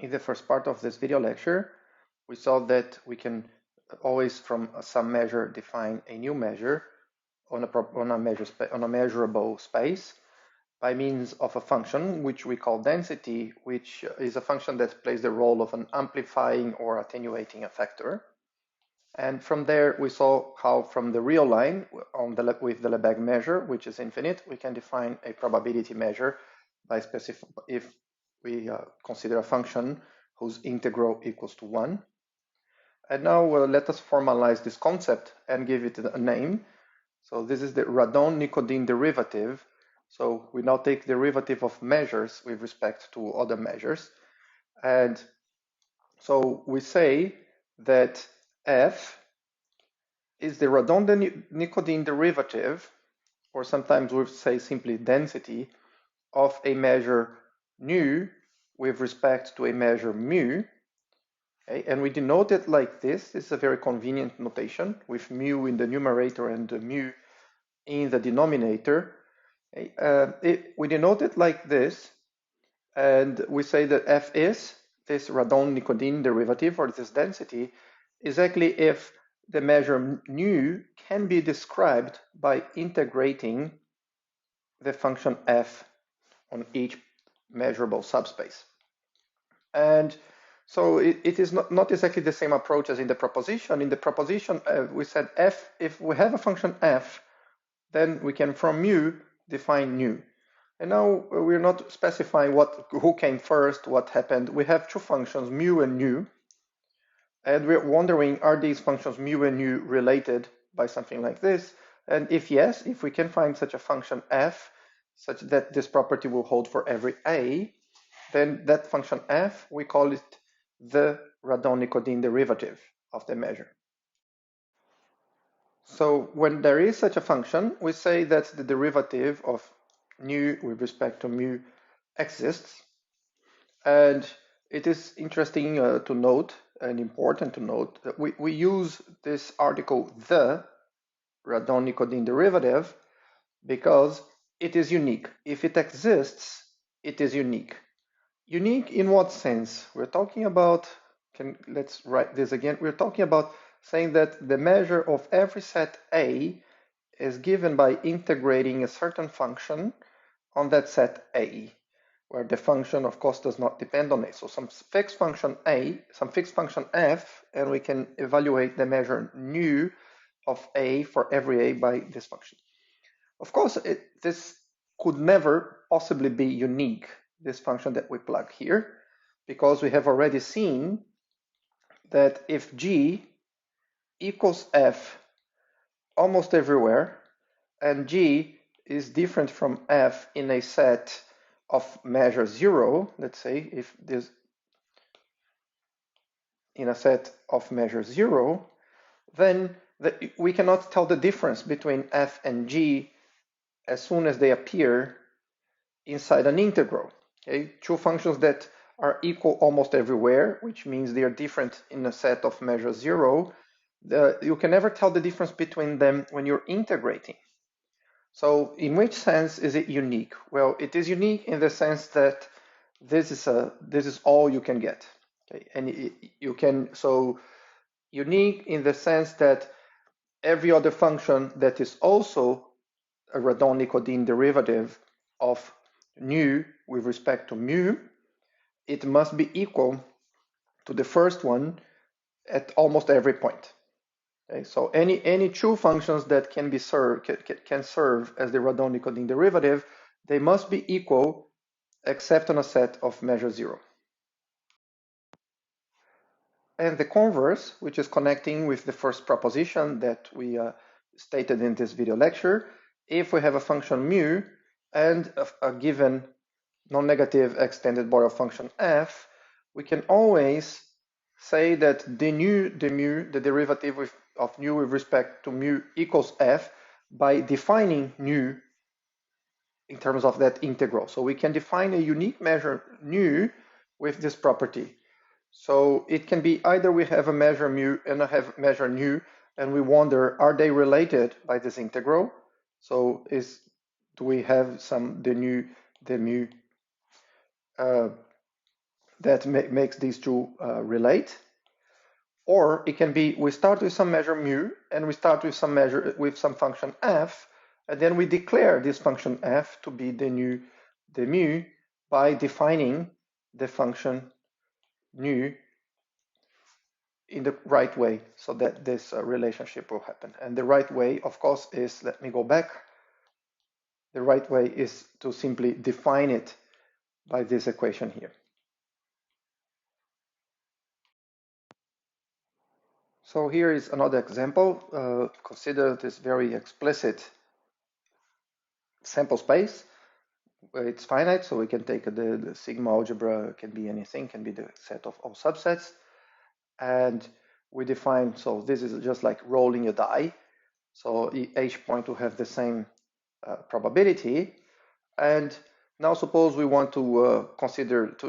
In the first part of this video lecture, we saw that we can always from some measure define a new measure on a measurable space by means of a function which we call density, which is a function that plays the role of an amplifying or attenuating a factor. And from there, we saw how from the real line with the Lebesgue measure, which is infinite, we can define a probability measure by specifying if we consider a function whose integral equals to 1. And now let us formalize this concept and give it a name. So this is the Radon-Nikodym derivative. So we now take derivative of measures with respect to other measures. And so we say that f is the Radon-Nikodym derivative, or sometimes we say simply density, of a measure nu with respect to a measure mu. Okay, and we denote it like this. This is a very convenient notation with mu in the numerator and the mu in the denominator. Okay, we denote it like this, and we say that f is this Radon-Nikodym derivative, or this density, exactly if the measure nu can be described by integrating the function f on each measurable subspace. And so it is not exactly the same approach as in the proposition. In the proposition, we said f, if we have a function f, then we can from mu define nu. And now we're not specifying who came first, what happened. We have two functions, mu and nu. And we're wondering, are these functions mu and nu related by something like this? And if yes, if we can find such a function f, such that this property will hold for every a, then that function f, we call it the Radon-Nikodym derivative of the measure. So when there is such a function, we say that the derivative of nu with respect to mu exists. And it is interesting to note and important to note that we use this article, the Radon-Nikodym derivative, because it is unique. If it exists, it is unique. Unique in what sense? We're talking about, let's write this again. We're talking about saying that the measure of every set A is given by integrating a certain function on that set A, where the function, of course, does not depend on A. So some fixed function A, some fixed function f, and we can evaluate the measure nu of A for every A by this function. Of course, this could never possibly be unique, this function that we plug here, because we have already seen that if G equals f almost everywhere, and G is different from f in a set of measure 0, let's say if this in a set of measure 0, then we cannot tell the difference between f and g as soon as they appear inside an integral. Okay? Two functions that are equal almost everywhere, which means they are different in a set of measure 0, you can never tell the difference between them when you're integrating. So in which sense is it unique? Well, it is unique in the sense that this is all you can get. Okay? And you can, so unique in the sense that every other function that is also a Radon-Nikodym derivative of nu with respect to mu, it must be equal to the first one at almost every point. Okay, so any two functions that can serve as the Radon-Nikodym derivative, they must be equal except on a set of measure 0. And the converse, which is connecting with the first proposition that we stated in this video lecture, if we have a function mu and a given non-negative extended Borel function f, we can always say that the derivative of nu with respect to mu equals f by defining nu in terms of that integral. So we can define a unique measure nu with this property. So it can be either we have a measure mu and a measure nu, and we wonder, are they related by this integral? So do we have some the mu that makes these two relate. Or it can be we start with some measure mu, and we start with some measure with some function f, and then we declare this function f to be the mu by defining the function nu in the right way, so that this relationship will happen. And the right way, of course, is, let me go back, the right way is to simply define it by this equation here. So here is another example. Consider this very explicit sample space. It's finite, so we can take the sigma algebra, can be anything, can be the set of all subsets. And we define, so this is just like rolling a die. So each point will have the same probability. And now suppose we want to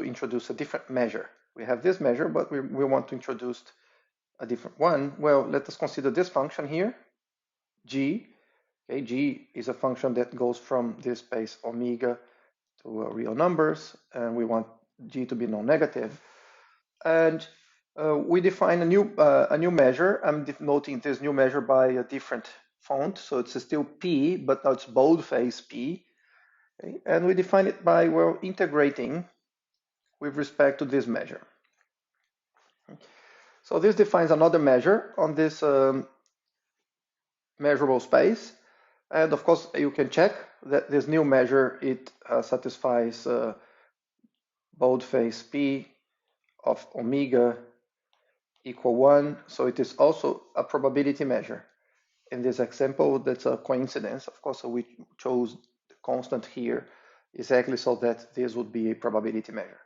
introduce a different measure. We have this measure, but we want to introduce a different one. Well, let us consider this function here, g. Okay, g is a function that goes from this space omega to real numbers, and we want g to be non-negative. And we define a new measure. I'm denoting this new measure by a different font, so it's still p, but now it's boldface p. Okay? And we define it by, well, integrating with respect to this measure. So this defines another measure on this measurable space. And of course, you can check that this new measure, it satisfies boldface p of omega equal 1. So it is also a probability measure. In this example, that's a coincidence. Of course, so we chose the constant here exactly so that this would be a probability measure.